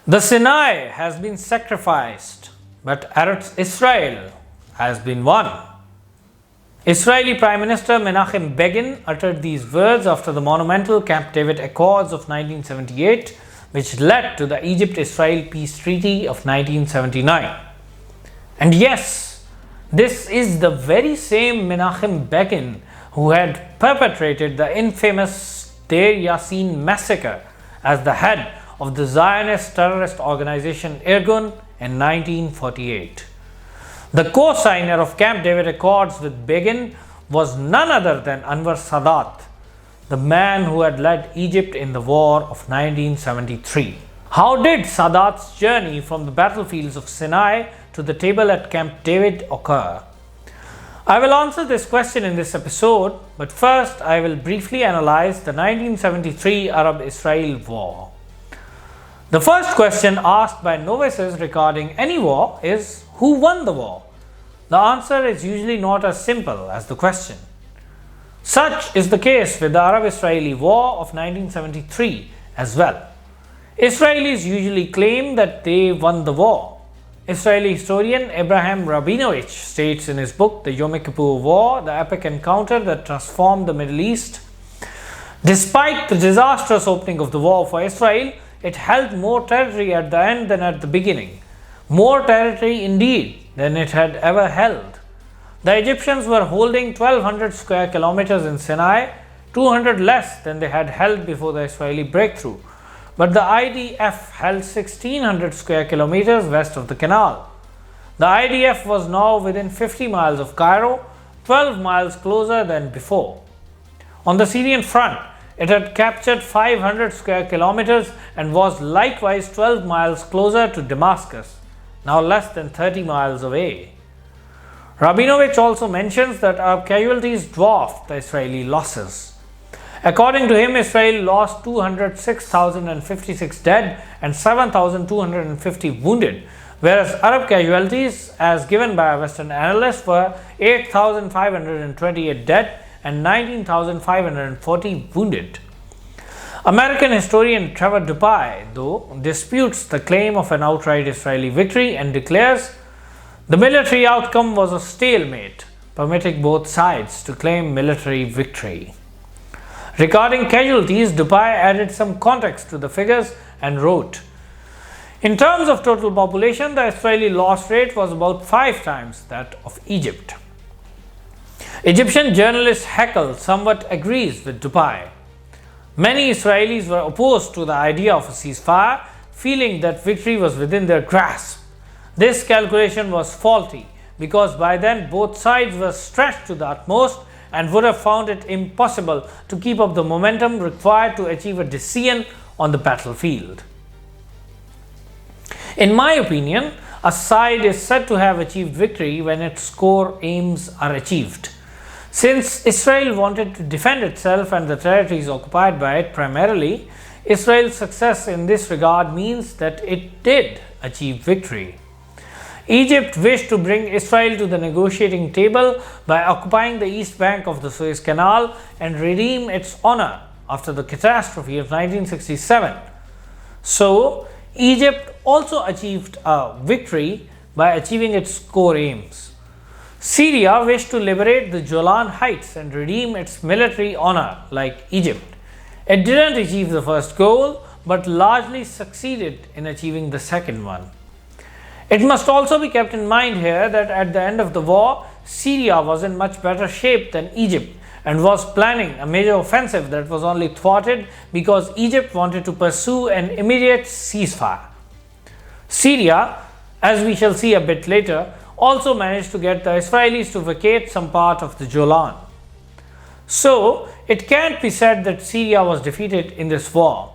The Sinai has been sacrificed, but Eretz Israel has been won. Israeli Prime Minister Menachem Begin uttered these words after the monumental Camp David Accords of 1978, which led to the Egypt-Israel Peace Treaty of 1979. And yes, this is the very same Menachem Begin who had perpetrated the infamous Deir Yassin massacre as the head of the Zionist terrorist organization Irgun in 1948. The co-signer of Camp David Accords with Begin was none other than Anwar Sadat, the man who had led Egypt in the war of 1973. How did Sadat's journey from the battlefields of Sinai to the table at Camp David occur? I will answer this question in this episode, but first I will briefly analyze the 1973 Arab-Israel War. The first question asked by novices regarding any war is, who won the war? The answer is usually not as simple as the question. Such is the case with the Arab-Israeli War of 1973 as well. Israelis usually claim that they won the war. Israeli historian Abraham Rabinovich states in his book The Yom Kippur War, the epic encounter that transformed the Middle East. Despite the disastrous opening of the war for Israel, it held more territory at the end than at the beginning. More territory indeed than it had ever held. The Egyptians were holding 1200 square kilometers in Sinai, 200 less than they had held before the Israeli breakthrough. But the IDF held 1600 square kilometers west of the canal. The IDF was now within 50 miles of Cairo, 12 miles closer than before. On the Syrian front, it had captured 500 square kilometers and was likewise 12 miles closer to Damascus, now less than 30 miles away. Rabinovich also mentions that Arab casualties dwarfed the Israeli losses. According to him, Israel lost 206,056 dead and 7,250 wounded, whereas Arab casualties, as given by a Western analyst, were 8,528 dead and 19,540 wounded. American historian Trevor Dupai, though, disputes the claim of an outright Israeli victory and declares the military outcome was a stalemate, permitting both sides to claim military victory. Regarding casualties, Dupai added some context to the figures and wrote, in terms of total population, the Israeli loss rate was about 5 times that of Egypt. Egyptian journalist Heckle somewhat agrees with Dupai. Many Israelis were opposed to the idea of a ceasefire, feeling that victory was within their grasp. This calculation was faulty because by then both sides were stretched to the utmost and would have found it impossible to keep up the momentum required to achieve a decision on the battlefield. In my opinion, a side is said to have achieved victory when its core aims are achieved. Since Israel wanted to defend itself and the territories occupied by it primarily, Israel's success in this regard means that it did achieve victory. Egypt wished to bring Israel to the negotiating table by occupying the east bank of the Suez Canal and redeem its honor after the catastrophe of 1967. So, Egypt also achieved a victory by achieving its core aims. Syria wished to liberate the Golan Heights and redeem its military honor like Egypt. It didn't achieve the first goal, but largely succeeded in achieving the second one. It must also be kept in mind here that at the end of the war, Syria was in much better shape than Egypt and was planning a major offensive that was only thwarted because Egypt wanted to pursue an immediate ceasefire. Syria, as we shall see a bit later, also managed to get the Israelis to vacate some part of the Golan. So, it can't be said that Syria was defeated in this war.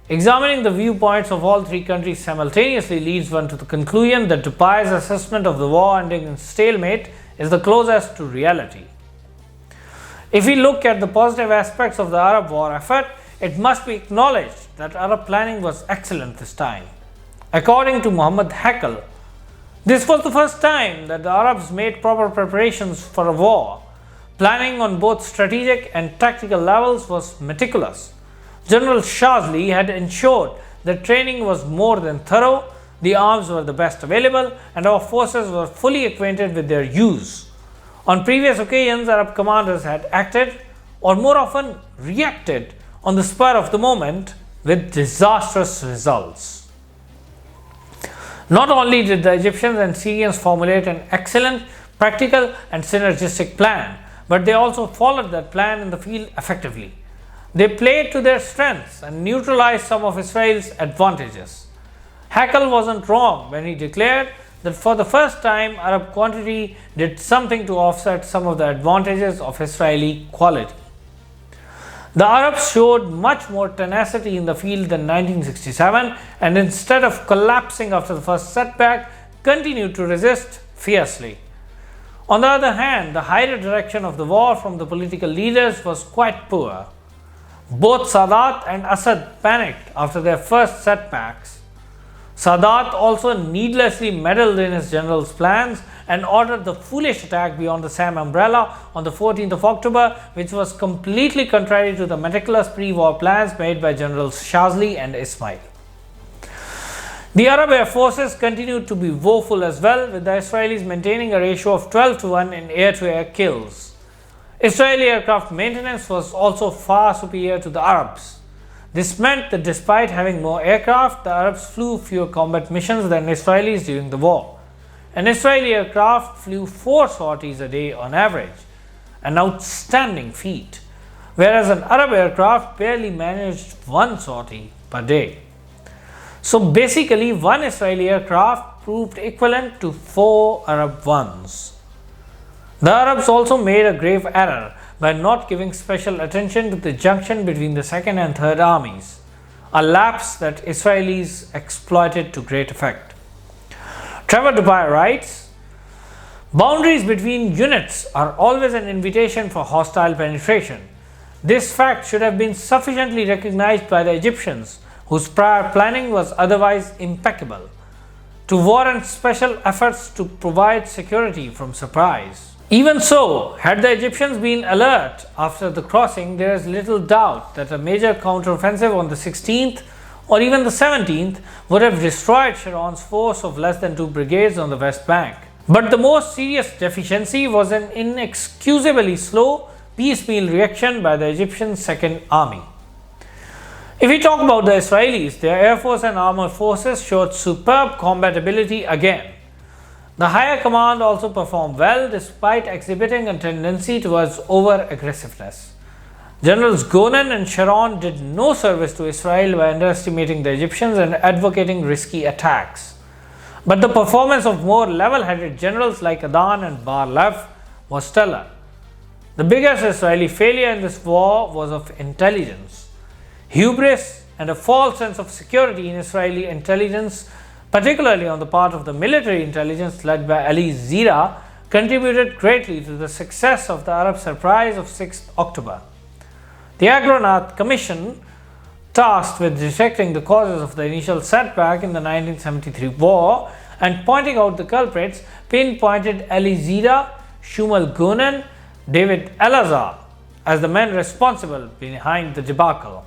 Examining the viewpoints of all three countries simultaneously leads one to the conclusion that Dupai's assessment of the war ending in stalemate is the closest to reality. If we look at the positive aspects of the Arab war effort, it must be acknowledged that Arab planning was excellent this time. According to Muhammad Heckle, this was the first time that the Arabs made proper preparations for a war. Planning on both strategic and tactical levels was meticulous. General Shazli had ensured the training was more than thorough, the arms were the best available, and our forces were fully acquainted with their use. On previous occasions, Arab commanders had acted, or more often reacted, on the spur of the moment with disastrous results. Not only did the Egyptians and Syrians formulate an excellent, practical and synergistic plan, but they also followed that plan in the field effectively. They played to their strengths and neutralized some of Israel's advantages. Herzl wasn't wrong when he declared that for the first time Arab quantity did something to offset some of the advantages of Israeli quality. The Arabs showed much more tenacity in the field than 1967, and instead of collapsing after the first setback, continued to resist fiercely. On the other hand, the higher direction of the war from the political leaders was quite poor. Both Sadat and Assad panicked after their first setbacks. Sadat also needlessly meddled in his general's plans and ordered the foolish attack beyond the Sam umbrella on the 14th of October, which was completely contrary to the meticulous pre-war plans made by Generals Shazli and Ismail. The Arab air forces continued to be woeful as well, with the Israelis maintaining a ratio of 12-1 in air-to-air kills. Israeli aircraft maintenance was also far superior to the Arabs. This meant that despite having more aircraft, the Arabs flew fewer combat missions than Israelis during the war. An Israeli aircraft flew 4 sorties a day on average, an outstanding feat, whereas an Arab aircraft barely managed 1 sortie per day. So basically, 1 Israeli aircraft proved equivalent to 4 Arab ones. The Arabs also made a grave error by not giving special attention to the junction between the 2nd and 3rd armies, a lapse that Israelis exploited to great effect. Trevor Dubai writes, "Boundaries between units are always an invitation for hostile penetration. This fact should have been sufficiently recognized by the Egyptians, whose prior planning was otherwise impeccable, to warrant special efforts to provide security from surprise. Even so, had the Egyptians been alert after the crossing, there is little doubt that a major counteroffensive on the 16th or even the 17th would have destroyed Sharon's force of less than 2 brigades on the West Bank. But the most serious deficiency was an inexcusably slow, piecemeal reaction by the Egyptian 2nd Army. If we talk about the Israelis, their air force and armored forces showed superb combat ability again. The higher command also performed well despite exhibiting a tendency towards over-aggressiveness. Generals Golan and Sharon did no service to Israel by underestimating the Egyptians and advocating risky attacks. But the performance of more level-headed generals like Adan and Bar-Lev was stellar. The biggest Israeli failure in this war was of intelligence. Hubris and a false sense of security in Israeli intelligence, particularly on the part of the military intelligence led by Ali Zira, contributed greatly to the success of the Arab surprise of 6th October. The Agronath Commission, tasked with detecting the causes of the initial setback in the 1973 war and pointing out the culprits, pinpointed Ali Zira, Shumal Gonan, David Elazar as the men responsible behind the debacle.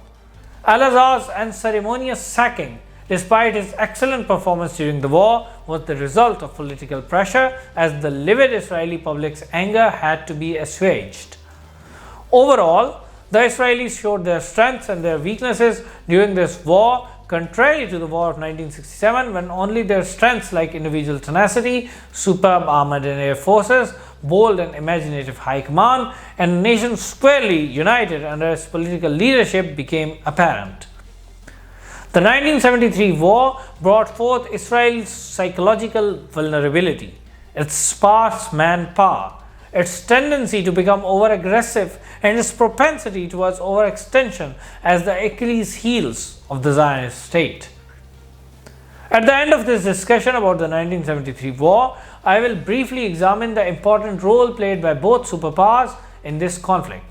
Elazar's unceremonious sacking, despite his excellent performance during the war, was the result of political pressure, as the livid Israeli public's anger had to be assuaged. Overall, the Israelis showed their strengths and their weaknesses during this war, contrary to the war of 1967, when only their strengths like individual tenacity, superb armored and air forces, bold and imaginative high command, and a nation squarely united under its political leadership became apparent. The 1973 war brought forth Israel's psychological vulnerability, its sparse manpower, its tendency to become over-aggressive, and its propensity towards overextension as the Achilles heels of the Zionist state. At the end of this discussion about the 1973 war, I will briefly examine the important role played by both superpowers in this conflict.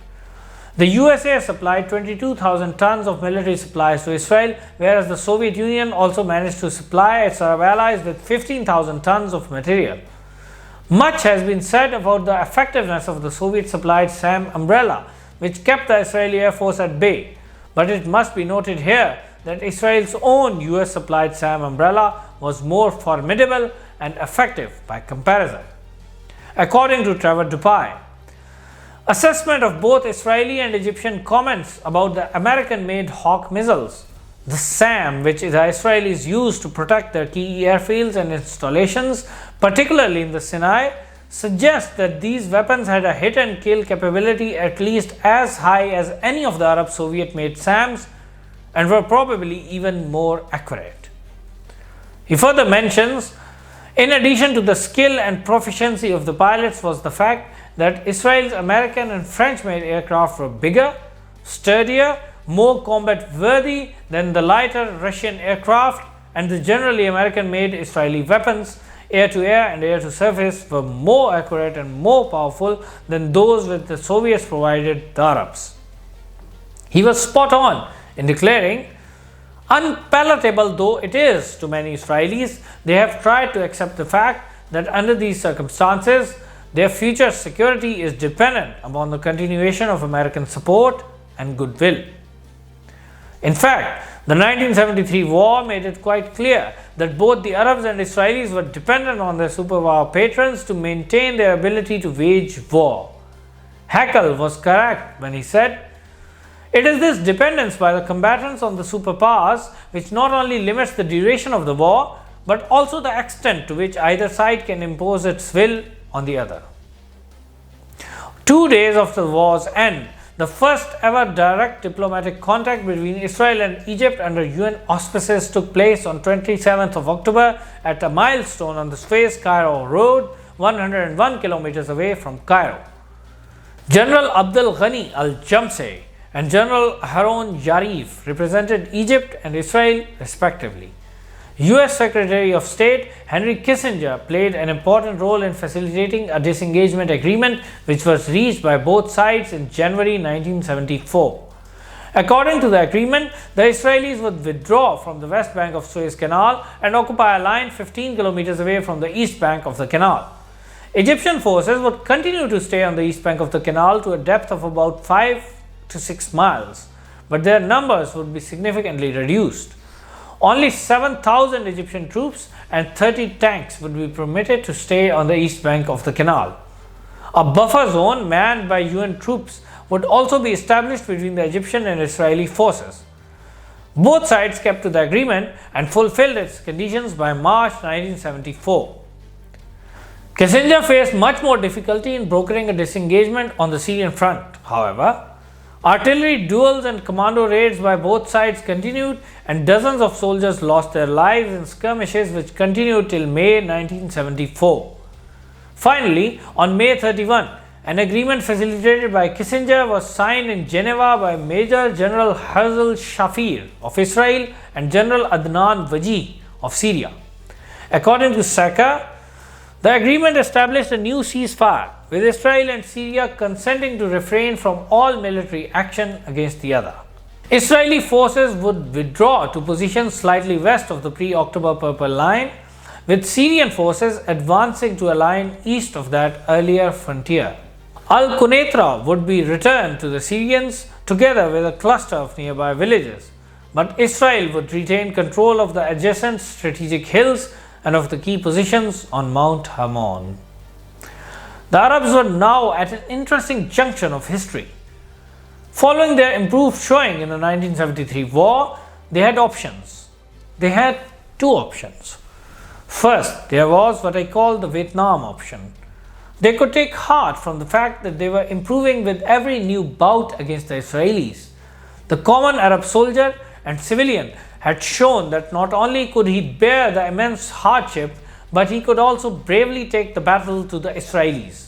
The USA supplied 22,000 tons of military supplies to Israel, whereas the Soviet Union also managed to supply its Arab allies with 15,000 tons of material. Much has been said about the effectiveness of the Soviet-supplied SAM umbrella, which kept the Israeli Air Force at bay, but it must be noted here that Israel's own US supplied SAM umbrella was more formidable and effective by comparison. According to Trevor Dupai, assessment of both Israeli and Egyptian comments about the American-made Hawk missiles, the SAM which the Israelis used to protect their key airfields and installations, particularly in the Sinai, suggests that these weapons had a hit-and-kill capability at least as high as any of the Arab Soviet-made SAMs and were probably even more accurate. He further mentions, in addition to the skill and proficiency of the pilots was the fact that Israel's American and French-made aircraft were bigger, sturdier, more combat-worthy than the lighter Russian aircraft, and the generally American-made Israeli weapons, air-to-air and air-to-surface, were more accurate and more powerful than those which the Soviets provided the Arabs. He was spot on in declaring, unpalatable though it is to many Israelis, they have tried to accept the fact that under these circumstances, their future security is dependent upon the continuation of American support and goodwill. In fact, the 1973 war made it quite clear that both the Arabs and Israelis were dependent on their superpower patrons to maintain their ability to wage war. Haeckel was correct when he said, it is this dependence by the combatants on the superpowers which not only limits the duration of the war, but also the extent to which either side can impose its will on the other. 2 days after the war's end, the first ever direct diplomatic contact between Israel and Egypt under UN auspices took place on 27th of October at a milestone on the Suez-Cairo road, 101 kilometers away from Cairo. General Abdel Ghani al-Jamseh and General Haroun Yarif represented Egypt and Israel respectively. US Secretary of State Henry Kissinger played an important role in facilitating a disengagement agreement which was reached by both sides in January 1974. According to the agreement, the Israelis would withdraw from the west bank of Suez Canal and occupy a line 15 kilometers away from the east bank of the canal. Egyptian forces would continue to stay on the east bank of the canal to a depth of about 5 to 6 miles, but their numbers would be significantly reduced. Only 7,000 Egyptian troops and 30 tanks would be permitted to stay on the east bank of the canal. A buffer zone manned by UN troops would also be established between the Egyptian and Israeli forces. Both sides kept to the agreement and fulfilled its conditions by March 1974. Kissinger faced much more difficulty in brokering a disengagement on the Syrian front, however. Artillery duels and commando raids by both sides continued, and dozens of soldiers lost their lives in skirmishes which continued till May 1974. Finally, on May 31, an agreement facilitated by Kissinger was signed in Geneva by Major General Herzl Shafir of Israel and General Adnan Wajih of Syria. According to Saka, the agreement established a new ceasefire, with Israel and Syria consenting to refrain from all military action against the other. Israeli forces would withdraw to positions slightly west of the pre-October Purple Line, with Syrian forces advancing to a line east of that earlier frontier. Al-Quneitra would be returned to the Syrians together with a cluster of nearby villages, but Israel would retain control of the adjacent strategic hills and of the key positions on Mount Hermon. The Arabs were now at an interesting junction of history. Following their improved showing in the 1973 war, they had options. They had two options. First, there was what I call the Vietnam option. They could take heart from the fact that they were improving with every new bout against the Israelis. The common Arab soldier and civilian had shown that not only could he bear the immense hardship, but he could also bravely take the battle to the Israelis.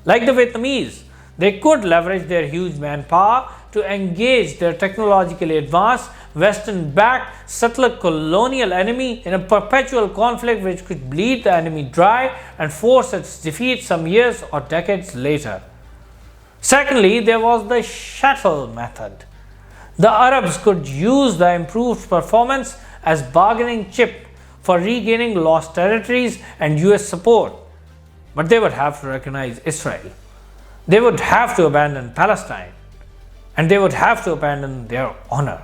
Like the Vietnamese, they could leverage their huge manpower to engage their technologically advanced, Western-backed, settler-colonial enemy in a perpetual conflict which could bleed the enemy dry and force its defeat some years or decades later. Secondly, there was the shuttle method. The Arabs could use the improved performance as bargaining chip for regaining lost territories and US support. But they would have to recognize Israel. They would have to abandon Palestine. And they would have to abandon their honor.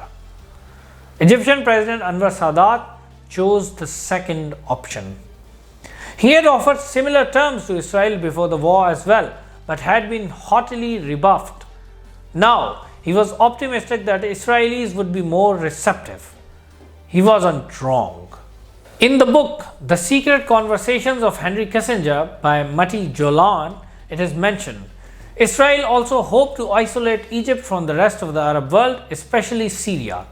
Egyptian President Anwar Sadat chose the second option. He had offered similar terms to Israel before the war as well, but had been haughtily rebuffed. Now, he was optimistic that Israelis would be more receptive. He wasn't wrong. In the book The Secret Conversations of Henry Kissinger by Mati Jolan, it is mentioned, Israel also hoped to isolate Egypt from the rest of the Arab world, especially Syria.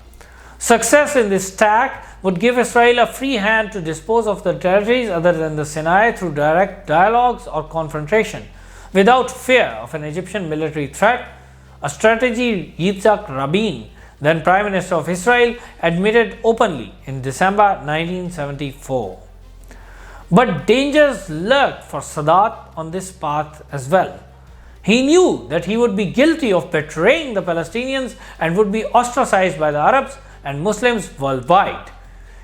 Success in this tack would give Israel a free hand to dispose of the territories other than the Sinai through direct dialogues or confrontation, without fear of an Egyptian military threat, a strategy Yitzhak Rabin, then Prime Minister of Israel, admitted openly in December 1974. But dangers lurked for Sadat on this path as well. He knew that he would be guilty of betraying the Palestinians and would be ostracized by the Arabs and Muslims worldwide.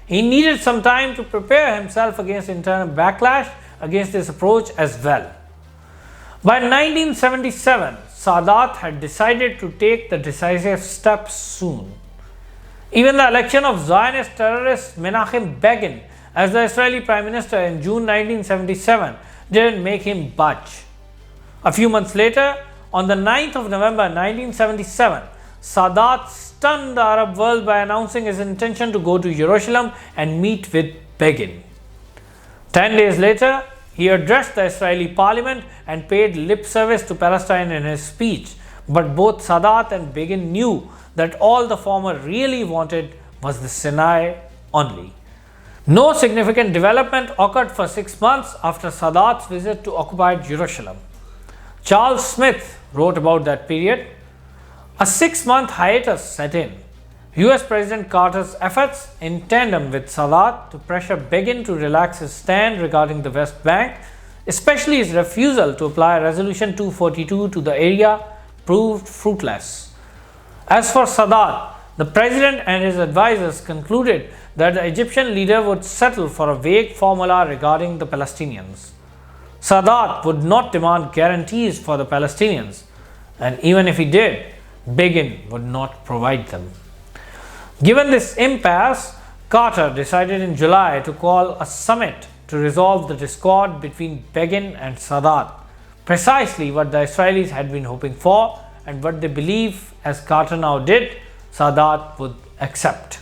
He needed some time to prepare himself against internal backlash against this approach as well. By 1977, Sadat had decided to take the decisive steps soon. Even the election of Zionist terrorist Menachem Begin as the Israeli Prime Minister in June 1977 didn't make him budge. A few months later, on the 9th of November 1977, Sadat stunned the Arab world by announcing his intention to go to Jerusalem and meet with Begin. 10 days later, he addressed the Israeli parliament and paid lip service to Palestine in his speech, but both Sadat and Begin knew that all the former really wanted was the Sinai only. No significant development occurred for 6 months after Sadat's visit to occupied Jerusalem. Charles Smith wrote about that period. A 6-month hiatus set in. US President Carter's efforts, in tandem with Sadat, to pressure Begin to relax his stand regarding the West Bank, especially his refusal to apply Resolution 242 to the area, proved fruitless. As for Sadat, the president and his advisors concluded that the Egyptian leader would settle for a vague formula regarding the Palestinians. Sadat would not demand guarantees for the Palestinians, and even if he did, Begin would not provide them. Given this impasse, Carter decided in July to call a summit to resolve the discord between Begin and Sadat, precisely what the Israelis had been hoping for and what they believe, as Carter now did, Sadat would accept.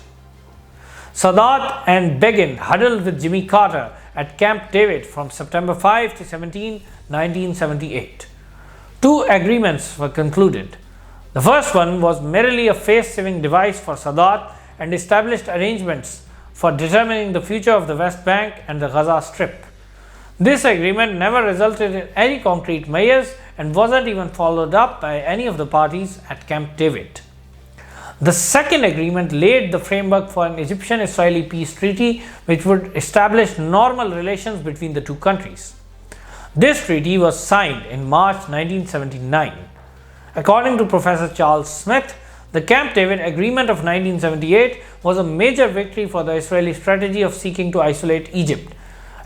Sadat and Begin huddled with Jimmy Carter at Camp David from September 5 to 17, 1978. 2 agreements were concluded. The first one was merely a face-saving device for Sadat and established arrangements for determining the future of the West Bank and the Gaza Strip. This agreement never resulted in any concrete measures and wasn't even followed up by any of the parties at Camp David. The second agreement laid the framework for an Egyptian-Israeli peace treaty which would establish normal relations between the two countries. This treaty was signed in March 1979. According to Professor Charles Smith, the Camp David Agreement of 1978 was a major victory for the Israeli strategy of seeking to isolate Egypt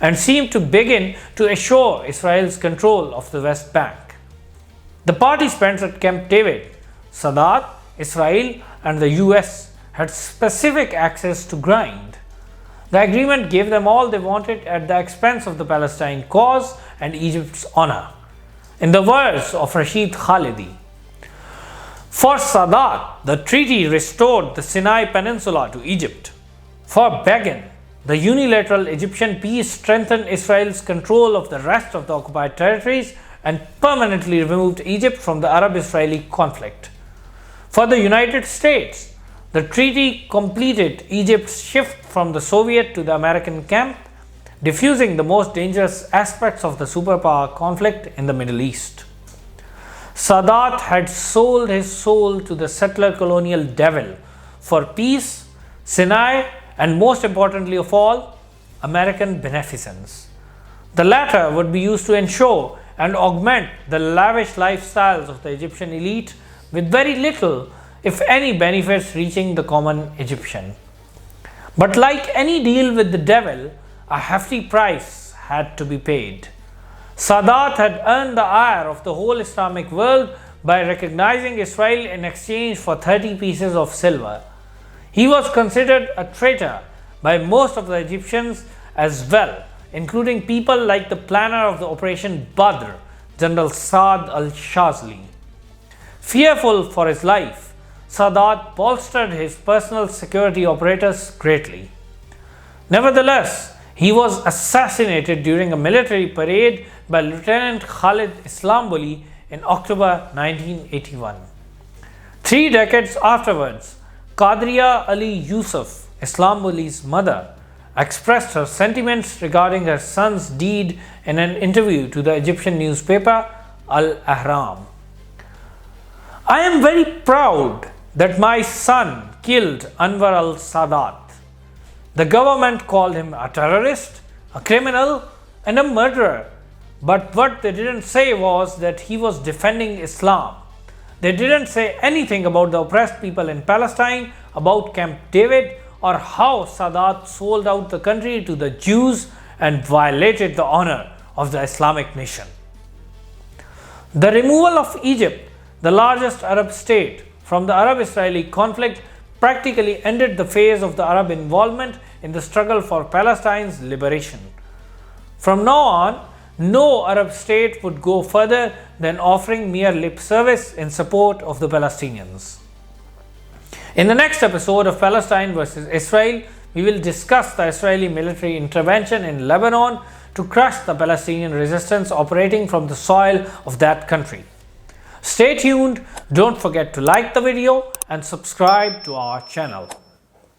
and seemed to begin to assure Israel's control of the West Bank. The participants at Camp David, Sadat, Israel, and the US, had specific access to ground. The agreement gave them all they wanted at the expense of the Palestine cause and Egypt's honor. In the words of Rashid Khalidi, for Sadat, the treaty restored the Sinai Peninsula to Egypt. For Begin, the unilateral Egyptian peace strengthened Israel's control of the rest of the occupied territories and permanently removed Egypt from the Arab-Israeli conflict. For the United States, the treaty completed Egypt's shift from the Soviet to the American camp, diffusing the most dangerous aspects of the superpower conflict in the Middle East. Sadat had sold his soul to the settler-colonial devil for peace, Sinai, and most importantly of all, American beneficence. The latter would be used to ensure and augment the lavish lifestyles of the Egyptian elite with very little, if any, benefits reaching the common Egyptian. But like any deal with the devil, a hefty price had to be paid. Sadat had earned the ire of the whole Islamic world by recognizing Israel in exchange for 30 pieces of silver. He was considered a traitor by most of the Egyptians as well, including people like the planner of the Operation Badr, General Saad al-Shazli. Fearful for his life, Sadat bolstered his personal security apparatus greatly. Nevertheless, he was assassinated during a military parade by Lieutenant Khalid Islamboli in October 1981. 3 decades afterwards, Qadriya Ali Yusuf, Islamboli's mother, expressed her sentiments regarding her son's deed in an interview to the Egyptian newspaper Al-Ahram. "I am very proud that my son killed Anwar al-Sadat. The government called him a terrorist, a criminal, and a murderer. But what they didn't say was that he was defending Islam. They didn't say anything about the oppressed people in Palestine, about Camp David, or how Sadat sold out the country to the Jews and violated the honor of the Islamic nation." The removal of Egypt, the largest Arab state, from the Arab-Israeli conflict practically ended the phase of the Arab involvement in the struggle for Palestine's liberation. From now on, no Arab state would go further than offering mere lip service in support of the Palestinians. In the next episode of Palestine versus Israel, we will discuss the Israeli military intervention in Lebanon to crush the Palestinian resistance operating from the soil of that country. Stay tuned, don't forget to like the video and subscribe to our channel.